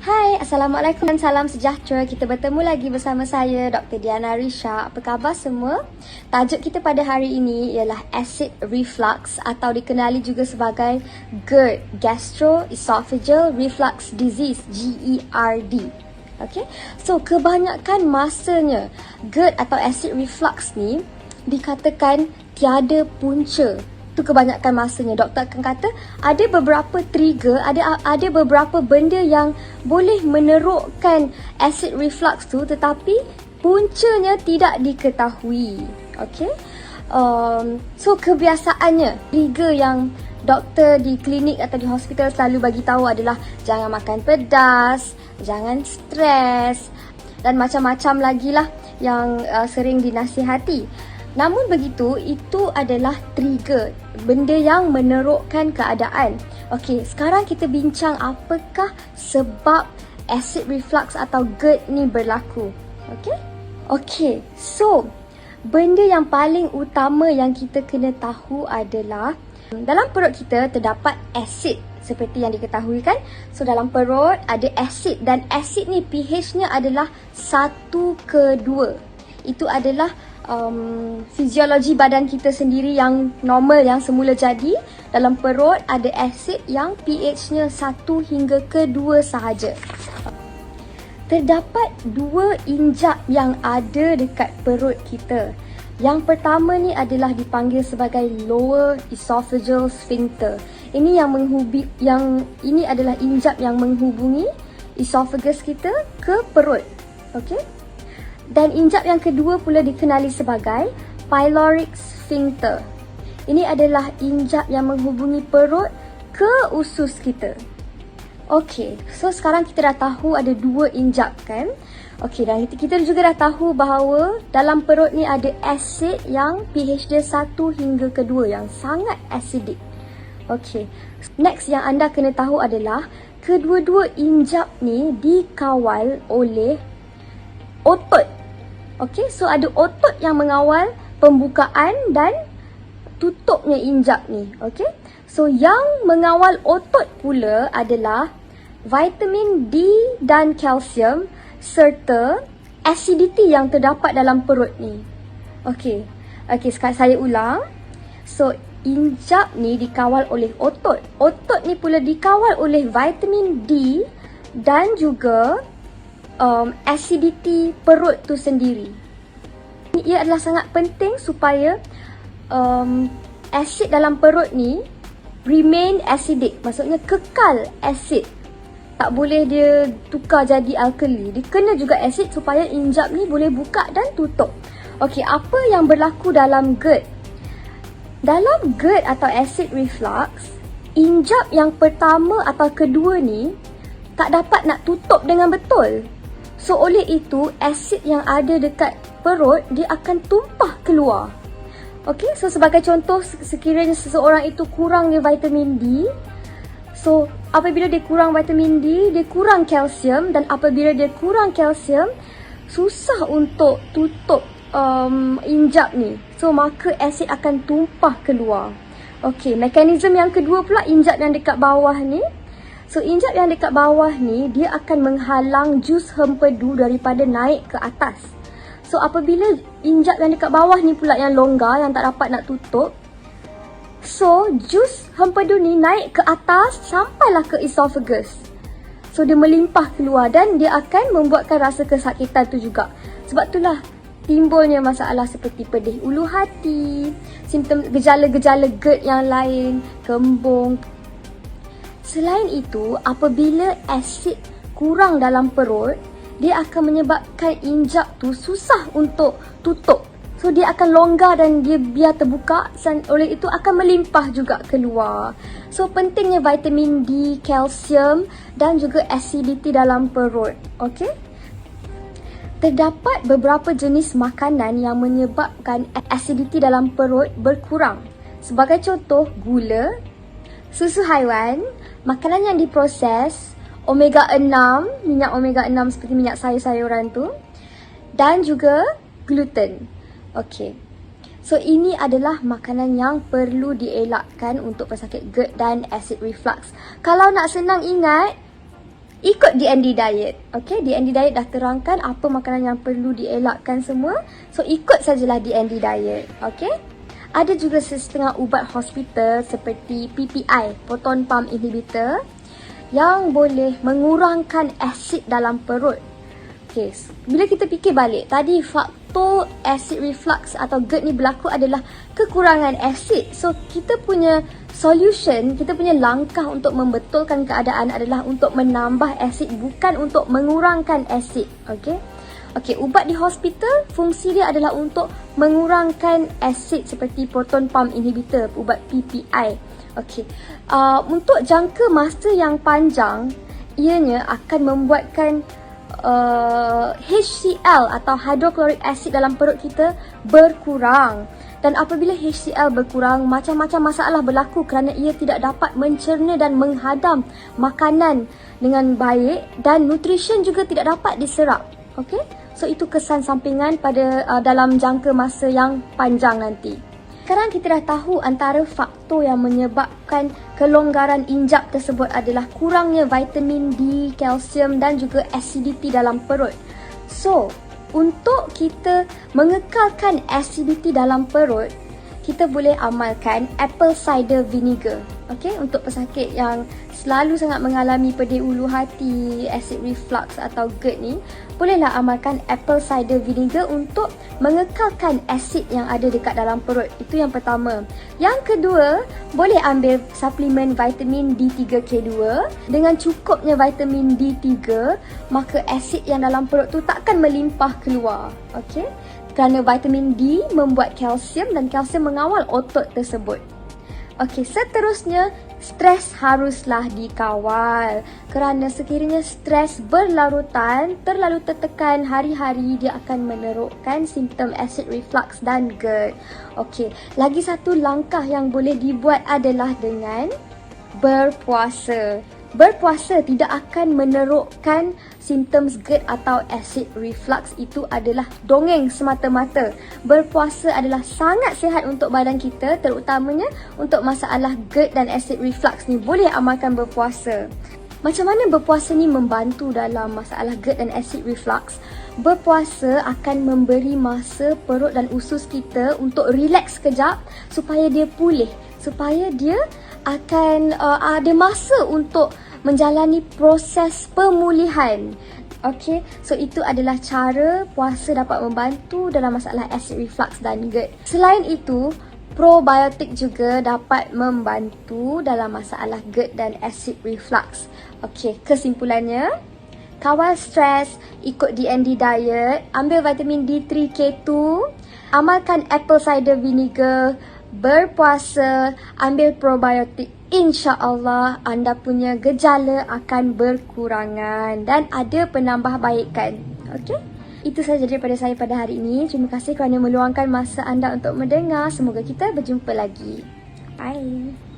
Hai, Assalamualaikum dan salam sejahtera. Kita bertemu lagi bersama saya, Dr. Diana Risha. Apa khabar semua? Tajuk kita pada hari ini ialah acid reflux atau dikenali juga sebagai GERD, Gastroesophageal Reflux Disease, GERD. Okay? So, kebanyakan masanya GERD atau acid reflux ni dikatakan tiada punca. Itu kebanyakan masanya. Doktor akan kata ada beberapa trigger, ada beberapa benda yang boleh menerukkan acid reflux tu, tetapi puncanya tidak diketahui. Okay? So kebiasaannya trigger yang doktor di klinik atau di hospital selalu bagi tahu adalah jangan makan pedas, jangan stres dan macam-macam lagi lah yang sering dinasihati. Namun begitu, itu adalah trigger, benda yang menerukkan keadaan. Okey, sekarang kita bincang apakah sebab acid reflux atau GERD ni berlaku. Okey, so benda yang paling utama yang kita kena tahu adalah dalam perut kita terdapat asid seperti yang diketahui kan. So dalam perut ada asid dan asid ni pH-nya adalah 1:2. Itu adalah fiziologi badan kita sendiri yang normal, yang semula jadi. Dalam perut ada asid yang pH-nya 1 hingga ke 2 sahaja. Terdapat 2 injap yang ada dekat perut kita. Yang pertama ni adalah dipanggil sebagai lower esophageal sphincter. Ini ini adalah injap yang menghubungi esophagus kita ke perut. Okey? Dan injap yang kedua pula dikenali sebagai pyloric sphincter. Ini adalah injap yang menghubungi perut ke usus kita. Okey, so sekarang kita dah tahu ada 2 injap kan? Okey, dan kita juga dah tahu bahawa dalam perut ni ada asid yang pH dia 1 hingga ke 2 yang sangat acidic. Okey, next yang anda kena tahu adalah kedua-dua injap ni dikawal oleh otot. Okey, so ada otot yang mengawal pembukaan dan tutupnya injap ni. Okey, so yang mengawal otot pula adalah vitamin D dan kalsium serta acidity yang terdapat dalam perut ni. Okey, sekarang saya ulang. So injap ni dikawal oleh otot. Otot ni pula dikawal oleh vitamin D dan juga acidity perut tu sendiri. Ia adalah sangat penting supaya asid dalam perut ni remain acidic, maksudnya kekal asid. Tak boleh dia tukar jadi alkali. Dia kena juga asid supaya injap ni boleh buka dan tutup. Okey, apa yang berlaku dalam GERD? Dalam GERD atau acid reflux, injap yang pertama atau kedua ni tak dapat nak tutup dengan betul. So oleh itu, asid yang ada dekat perut dia akan tumpah keluar. Okey, so sebagai contoh, sekiranya seseorang itu kurangnya vitamin D, so apabila dia kurang vitamin D, dia kurang kalsium, dan apabila dia kurang kalsium, susah untuk tutup injap ni. So maka asid akan tumpah keluar. Okey, mekanisme yang kedua pula injap yang dekat bawah ni. So injap yang dekat bawah ni dia akan menghalang jus hempedu daripada naik ke atas. So apabila injap yang dekat bawah ni pula yang longgar, yang tak dapat nak tutup, so jus hempedu ni naik ke atas sampailah ke esophagus. So dia melimpah keluar dan dia akan membuatkan rasa kesakitan tu juga. Sebab itulah timbulnya masalah seperti pedih ulu hati, simptom gejala-gejala GERD yang lain, kembung. Selain itu, apabila asid kurang dalam perut, dia akan menyebabkan injap tu susah untuk tutup. So dia akan longgar dan dia biar terbuka, dan oleh itu akan melimpah juga keluar. So pentingnya vitamin D, kalsium dan juga acidity dalam perut. Okey? Terdapat beberapa jenis makanan yang menyebabkan acidity dalam perut berkurang. Sebagai contoh, gula, susu haiwan, makanan yang diproses, omega 6, minyak omega 6 seperti minyak sayur-sayuran tu, dan juga gluten. Okey. So ini adalah makanan yang perlu dielakkan untuk pesakit GERD dan acid reflux. Kalau nak senang ingat, ikut DND diet. Okay, DND diet dah terangkan apa makanan yang perlu dielakkan semua. So, ikut sajalah DND diet. Okay. Ada juga setengah ubat hospital seperti PPI, proton pump inhibitor, yang boleh mengurangkan asid dalam perut. Okay, bila kita fikir balik, tadi faktor acid reflux atau GERD ni berlaku adalah kekurangan asid. So, kita punya solution, kita punya langkah untuk membetulkan keadaan adalah untuk menambah asid, bukan untuk mengurangkan asid. Okay. Okay, ubat di hospital, fungsi dia adalah untuk mengurangkan asid seperti proton pump inhibitor, ubat PPI. Okay. Untuk jangka masa yang panjang, ianya akan membuatkan HCl atau hydrochloric acid dalam perut kita berkurang. Dan apabila HCl berkurang, macam-macam masalah berlaku kerana ia tidak dapat mencerna dan menghadam makanan dengan baik dan nutrition juga tidak dapat diserap. Okay? So, itu kesan sampingan pada dalam jangka masa yang panjang nanti. Sekarang kita dah tahu antara faktor yang menyebabkan kelonggaran injap tersebut adalah kurangnya vitamin D, kalsium dan juga acidity dalam perut. So, untuk kita mengekalkan acidity dalam perut, kita boleh amalkan apple cider vinegar. Okay, untuk pesakit yang selalu sangat mengalami pedih ulu hati, acid reflux atau GERD ni, bolehlah amalkan apple cider vinegar untuk mengekalkan asid yang ada dekat dalam perut. Itu yang pertama. Yang kedua, boleh ambil suplemen vitamin D3K2. Dengan cukupnya vitamin D3, maka asid yang dalam perut tu takkan melimpah keluar. Okay? Kerana vitamin D membuat kalsium dan kalsium mengawal otot tersebut. Okey, seterusnya, stres haruslah dikawal. Kerana sekiranya stres berlarutan, terlalu tertekan hari-hari, dia akan menerukkan simptom acid reflux dan GERD. Okey, lagi satu langkah yang boleh dibuat adalah dengan berpuasa. Berpuasa tidak akan menerukkan simptom GERD atau acid reflux. Itu adalah dongeng semata-mata. Berpuasa adalah sangat sihat untuk badan kita, terutamanya untuk masalah GERD dan acid reflux ni. Boleh amalkan berpuasa. Macam mana berpuasa ni membantu dalam masalah GERD dan acid reflux? Berpuasa akan memberi masa perut dan usus kita untuk relax sekejap supaya dia pulih, supaya dia akan ada masa untuk menjalani proses pemulihan. Okay, so itu adalah cara puasa dapat membantu dalam masalah acid reflux dan GERD. Selain itu, probiotik juga dapat membantu dalam masalah GERD dan acid reflux. Okay, kesimpulannya, kawal stres, ikut DND diet, ambil vitamin D3K2, amalkan apple cider vinegar, berpuasa, ambil probiotik. InsyaAllah anda punya gejala akan berkurangan dan ada penambahbaikan. Okey? Itu sahaja daripada saya pada hari ini. Terima kasih kerana meluangkan masa anda untuk mendengar. Semoga kita berjumpa lagi. Bye.